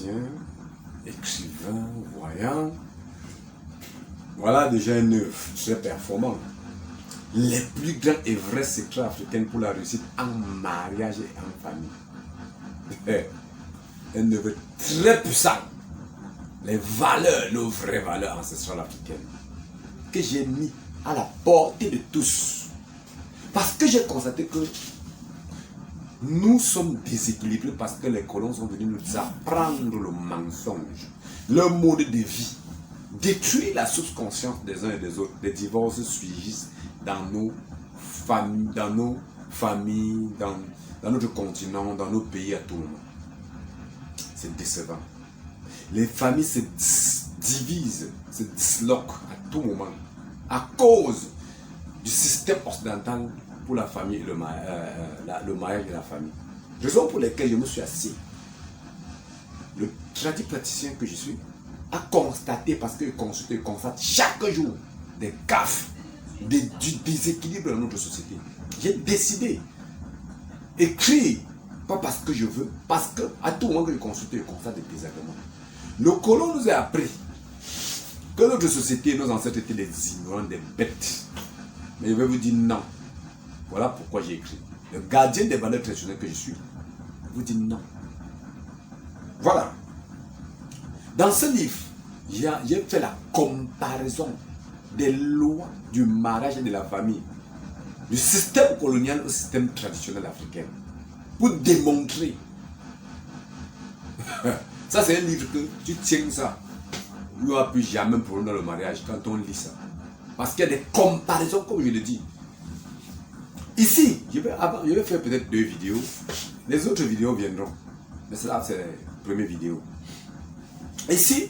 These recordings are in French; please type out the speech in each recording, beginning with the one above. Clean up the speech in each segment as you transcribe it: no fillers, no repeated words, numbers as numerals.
praticien, écrivain, voyant. Voilà déjà un œuvre très performant. Les plus grands et vrais secrets africains pour la réussite en mariage et en famille. Un œuvre très puissant. Les valeurs, nos vraies valeurs ancestrales africaines, que j'ai mis à la portée de tous. Parce que j'ai constaté que nous sommes déséquilibrés parce que les colons sont venus nous apprendre le mensonge, le mode de vie, détruire la subconscience des uns et des autres. Les divorces surgissent dans nos familles, dans notre continent, dans nos pays à tout moment. C'est décevant. Les familles se divisent, se disloquent à tout moment à cause du système occidental pour la famille, le mariage et la famille. Raison pour laquelle je me suis assis. Le praticien que je suis a constaté, parce que je constate chaque jour des gaffes, du déséquilibre dans notre société. J'ai décidé écrire, pas parce que je veux, parce que à tout moment que je constate des désagréments. Le colon nous a appris que notre société, nos ancêtres étaient des ignorants, des bêtes. Mais je vais vous dire non. Voilà pourquoi j'ai écrit. Le gardien des valeurs traditionnelles que je suis, je vous dis non. Voilà. Dans ce livre, j'ai fait la comparaison des lois du mariage et de la famille, du système colonial au système traditionnel africain, pour démontrer. Ça, c'est un livre que tu tiens ça. Il n'y aura plus jamais de problème dans le mariage quand on lit ça. Parce qu'il y a des comparaisons, comme je le dis. Ici, je vais faire peut-être 2 vidéos. Les autres vidéos viendront. Mais cela, c'est la première vidéo. Ici,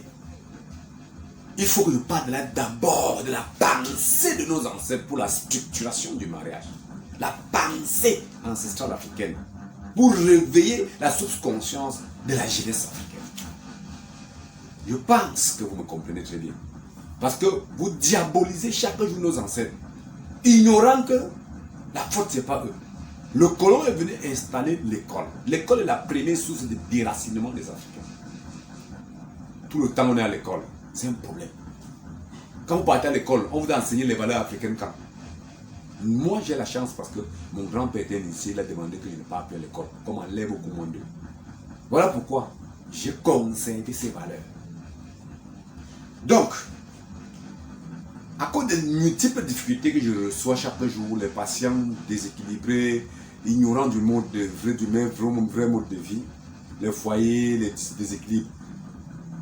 il faut que je parle d'abord de la pensée de nos ancêtres pour la structuration du mariage. La pensée ancestrale africaine. Pour réveiller la subconscience de la jeunesse africaine. Je pense que vous me comprenez très bien. Parce que vous diabolisez chaque jour nos ancêtres, ignorant que la faute, ce n'est pas eux. Le colon est venu installer l'école. L'école est la première source de déracinement des Africains. Tout le temps on est à l'école, c'est un problème. Quand vous partez à l'école, on vous a enseigné les valeurs africaines quand? Moi j'ai la chance parce que mon grand-père était initié, il a demandé que je ne parte plus à l'école, comme on lève beaucoup moins d'eux. Voilà pourquoi j'ai conservé ces valeurs. Donc, à cause des multiples difficultés que je reçois chaque jour, les patients déséquilibrés, ignorants du vrai mode de vie, les foyers, les déséquilibres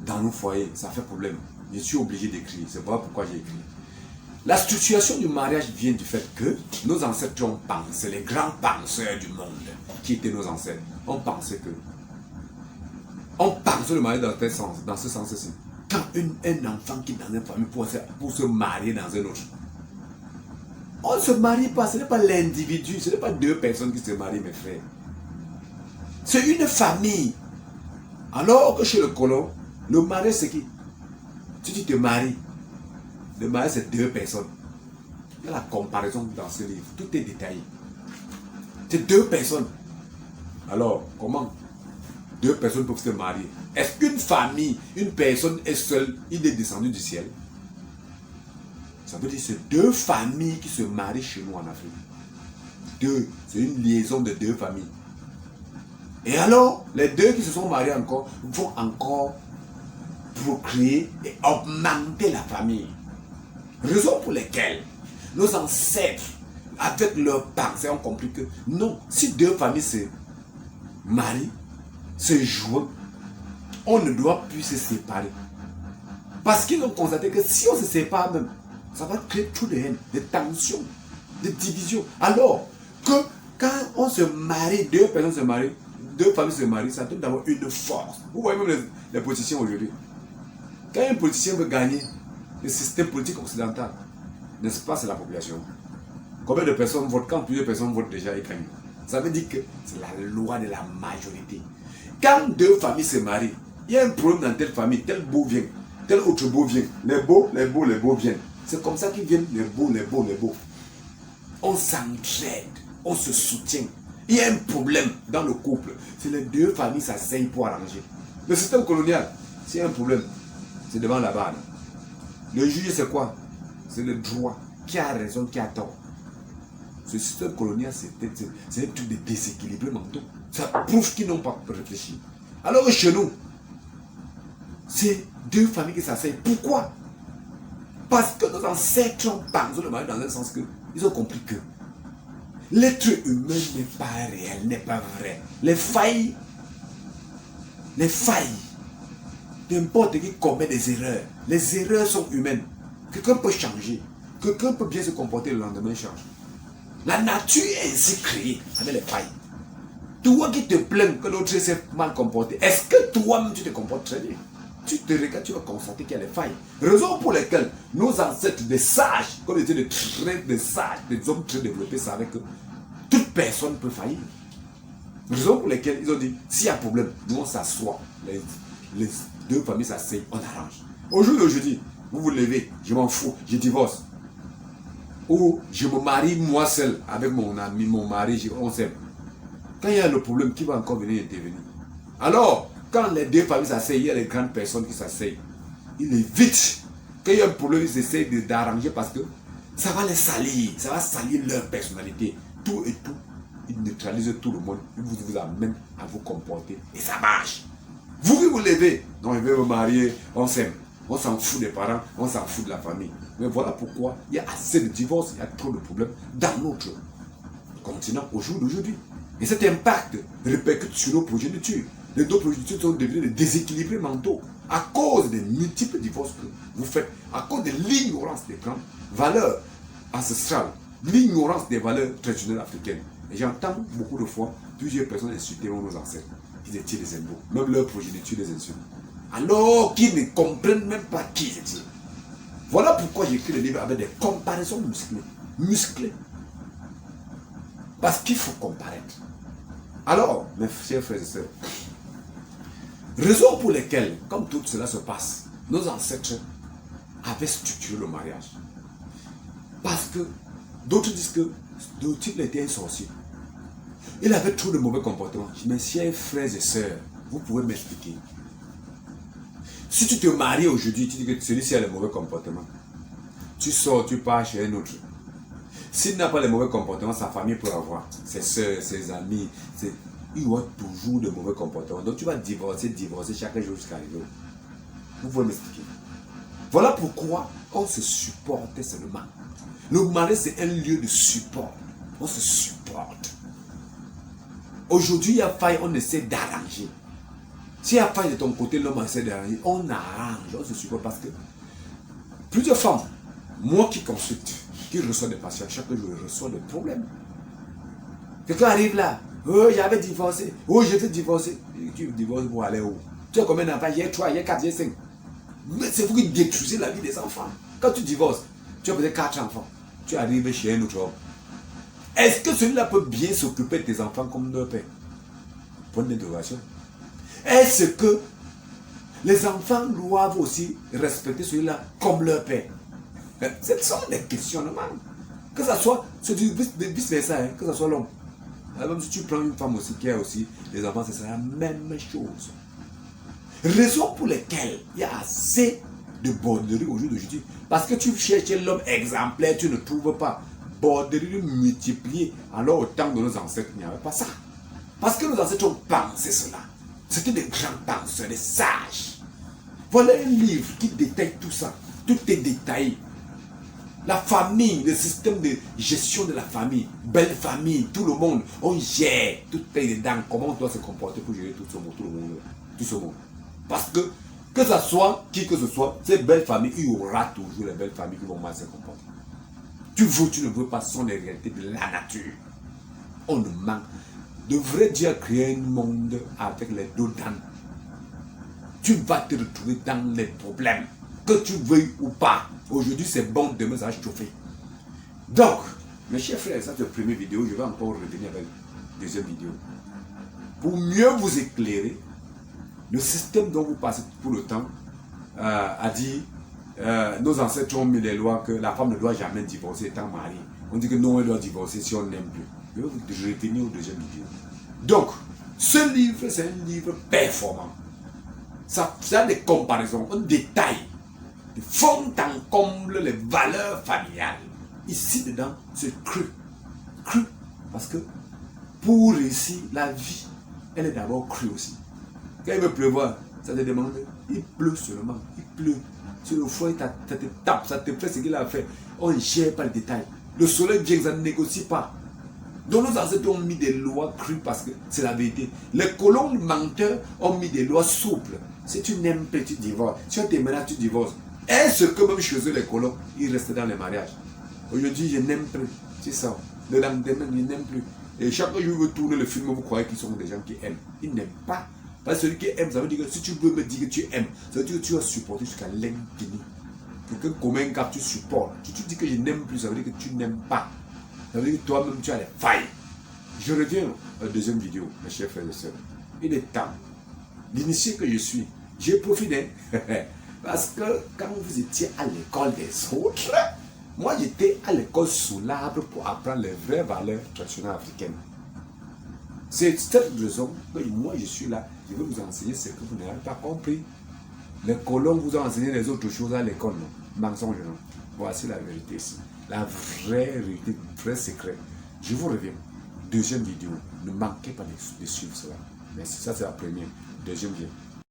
dans nos foyers, ça fait problème. Je suis obligé d'écrire, c'est pourquoi j'ai écrit. La structuration du mariage vient du fait que nos ancêtres ont pensé, les grands penseurs du monde, qui étaient nos ancêtres, ont pensé le mariage dans ce sens-ci. Quand un enfant qui est dans une famille pour se marier dans un autre, on ne se marie pas, ce n'est pas l'individu, ce n'est pas 2 personnes qui se marient, mes frères. C'est une famille. Alors que chez le colon, le mariage c'est qui? Si tu te maries, le mariage c'est 2 personnes. Il y a la comparaison dans ce livre, tout est détaillé. C'est 2 personnes. Alors, comment 2 personnes peuvent se marier? Est-ce qu'une famille, une personne est seule, il est descendu du ciel? Ça veut dire que c'est 2 familles qui se marient chez nous en Afrique. 2, c'est une liaison de 2 familles. Et alors, les 2 qui se sont mariés encore, vont encore procréer et augmenter la famille. Raison pour laquelle nos ancêtres, avec leurs pensées, ont compris que non, si 2 familles se marient, se joignent, on ne doit plus se séparer. Parce qu'ils ont constaté que si on se sépare même, ça va créer trop de haine, de tensions, de divisions. Alors que quand on se marie, 2 personnes se marient, 2 familles se marient, ça donne d'avoir une force. Vous voyez même les politiciens aujourd'hui. Quand un politicien veut gagner le système politique occidental, n'est-ce pas, c'est la population. Combien de personnes votent? Quand plusieurs personnes votent déjà, ils gagnent. Ça veut dire que c'est la loi de la majorité. Quand 2 familles se marient, il y a un problème dans telle famille, tel beau vient, tel autre beau vient. Les beaux viennent. C'est comme ça qu'ils viennent, les beaux. On s'entraide, on se soutient. Il y a un problème dans le couple. C'est les 2 familles s'asseyent pour arranger. Le système colonial, s'il y a un problème, c'est devant la barre. Le juge, c'est quoi? C'est le droit. Qui a raison, qui a tort? Ce système colonial, c'est un truc de déséquilibré mentaux. Ça prouve qu'ils n'ont pas réfléchi. Alors que chez nous, c'est deux familles qui s'asseyent. Pourquoi? Parce que nos ancêtres ont pensé le mal dans un sens que ils ont compris que l'être humain n'est pas réel, n'est pas vrai. Les failles, n'importe qui commet des erreurs. Les erreurs sont humaines. Quelqu'un peut changer. Quelqu'un peut bien se comporter, le lendemain change. La nature est ainsi créée avec les failles. Toi qui te plains que l'autre s'est mal comporté, est-ce que toi-même tu te comportes très bien? Tu te regardes, tu vas constater qu'il y a des failles. Raison pour lesquelles nos ancêtres, des sages, comme étaient des sages, des hommes très développés, savaient que toute personne peut faillir. Raison pour lesquelles ils ont dit, s'il y a un problème, nous on s'assoit, les deux familles s'asseyent, on arrange. Aujourd'hui, vous vous levez, je m'en fous, je divorce. Ou je me marie moi seul avec mon ami, mon mari, on s'aime. Quand il y a le problème, qui va encore venir intervenir? Alors, quand les deux familles s'asseyent, il y a les grandes personnes qui s'asseyent. Il est vite. Quand il y a un problème, ils essaient d'arranger parce que ça va les salir. Ça va salir leur personnalité. Tout et tout. Ils neutralisent tout le monde. Ils vous amènent à vous comporter. Et ça marche. Vous qui vous levez. Non, je vais me marier. On s'aime. On s'en fout des parents. On s'en fout de la famille. Mais voilà pourquoi il y a assez de divorces. Il y a trop de problèmes dans notre continent au jour d'aujourd'hui. Et cet impact répercute sur nos progénitures. Les deux progénitures sont devenus des déséquilibrés mentaux à cause des multiples divorces que vous faites, à cause de l'ignorance des grandes valeurs ancestrales, l'ignorance des valeurs traditionnelles africaines. Et j'entends beaucoup de fois plusieurs personnes insulter nos ancêtres. Ils étaient des impôts, même leurs progénitures les insultent. Alors qu'ils ne comprennent même pas qui ils étaient. Voilà pourquoi j'écris le livre avec des comparaisons musclées. Parce qu'il faut comparaître. Alors, mes chers frères et sœurs, raison pour lesquelles, comme tout cela se passe, nos ancêtres avaient structuré le mariage. Parce que d'autres disent que le type était un sorcier. Il avait trop de mauvais comportements. Mes chers frères et sœurs, vous pouvez m'expliquer. Si tu te maries aujourd'hui, tu dis que celui-ci a le mauvais comportement. Tu sors, tu pars chez un autre. S'il n'a pas les mauvais comportements, sa famille peut avoir. Ses soeurs, ses amis. Il y aura toujours de mauvais comportements. Donc tu vas divorcer chaque jour jusqu'à arriver. Vous pouvez m'expliquer. Voilà pourquoi on se supporte seulement. Le mariage, c'est un lieu de support. On se supporte. Aujourd'hui, il y a faille, on essaie d'arranger. S'il y a faille de ton côté, l'homme essaie d'arranger. On arrange, on se supporte parce que plusieurs femmes, moi qui consulte, qui reçoit des patients, chaque jour, je reçois des problèmes. Quelqu'un arrive là, oh, j'avais divorcé, oh, j'étais divorcé. Tu divorces pour aller où? Tu as combien d'enfants? J'ai 3, j'ai 4, j'ai 5. Mais c'est vous qui détruisez la vie des enfants. Quand tu divorces, tu as peut-être 4 enfants. Tu arrives chez un autre homme. Est-ce que celui-là peut bien s'occuper de tes enfants comme leur père? Point d'interrogation. Est-ce que les enfants doivent aussi respecter celui-là comme leur père? Ce sont des questionnements. Que ce soit, c'est du vice-versa, hein, que ce soit l'homme. Même si tu prends une femme aussi qui a aussi des enfants, c'est la même chose. Raison pour laquelle il y a assez de borderie au jour d'aujourd'hui. Parce que tu cherches l'homme exemplaire, tu ne trouves pas. Borderie multipliée. Alors au temps de nos ancêtres, il n'y avait pas ça. Parce que nos ancêtres ont pensé cela. C'était des grands penseurs, des sages. Voilà un livre qui détaille tout ça. Tout est détaillé. La famille, le système de gestion de la famille, belle famille, tout le monde, on gère, tout est dedans, comment on doit se comporter pour gérer tout ce monde. Parce que ce soit qui que ce soit, ces belles familles, il y aura toujours les belles familles qui vont mal se comporter. Tu veux, tu ne veux pas, ce sont les réalités de la nature. On ne manque. Devrait Dieu créer un monde avec les deux dents. Tu vas te retrouver dans les problèmes, que tu veuilles ou pas. Aujourd'hui c'est bon, demain ça va chauffer. Donc, mes chers frères, ça c'est la première vidéo, je vais encore revenir avec la deuxième vidéo. Pour mieux vous éclairer, le système dont vous passez tout le temps a dit, nos ancêtres ont mis les lois que la femme ne doit jamais divorcer étant mariée. On dit que non, elle doit divorcer si on n'aime plus. Je vais vous retenir aux deuxième vidéo. Donc, ce livre, c'est un livre performant. Ça a des comparaisons, un détail. De fond en comble les valeurs familiales. Ici dedans, c'est cru. Cru. Parce que pour réussir la vie, elle est d'abord crue aussi. Quand il veut pleuvoir, ça te demande, il pleut seulement, il pleut. Sur le foie, ça te tape, ça te fait ce qu'il a fait. On ne gère pas les détails. Le soleil vient, ça ne négocie pas. Donc nos ancêtres ont mis des lois crues parce que c'est la vérité. Les colons menteurs ont mis des lois souples. Si tu n'aimes pas, tu divorces. Si tu aimes tu divorces. Est-ce que même chez eux, les colons, ils restent dans les mariages? Aujourd'hui, je n'aime plus. C'est ça. Le lendemain, je n'aime plus. Et chaque jour, vous tournez le film, vous croyez qu'ils sont des gens qui aiment. Ils n'aiment pas. Parce que celui qui aime, ça veut dire que si tu veux me dire que tu aimes, ça veut dire que tu vas supporter jusqu'à l'infini. Pour que commun car tu supportes. Si tu dis que je n'aime plus, ça veut dire que tu n'aimes pas. Ça veut dire que toi-même, tu as les failles. Je reviens à la deuxième vidéo, mes chers frères et sœurs. Il est temps. L'initié que je suis, j'ai profité. Parce que quand vous étiez à l'école des autres, moi j'étais à l'école sous l'arbre pour apprendre les vraies valeurs traditionnelles africaines. C'est cette raison que moi je suis là. Je veux vous enseigner ce que vous n'avez pas compris. Les colons vous ont enseigné les autres choses à l'école, non? Mensonge, non? Voici la vérité ici. La vraie vérité, le vrai secret. Je vous reviens. Deuxième vidéo. Ne manquez pas de suivre cela. Merci. Ça c'est la première. Deuxième vidéo.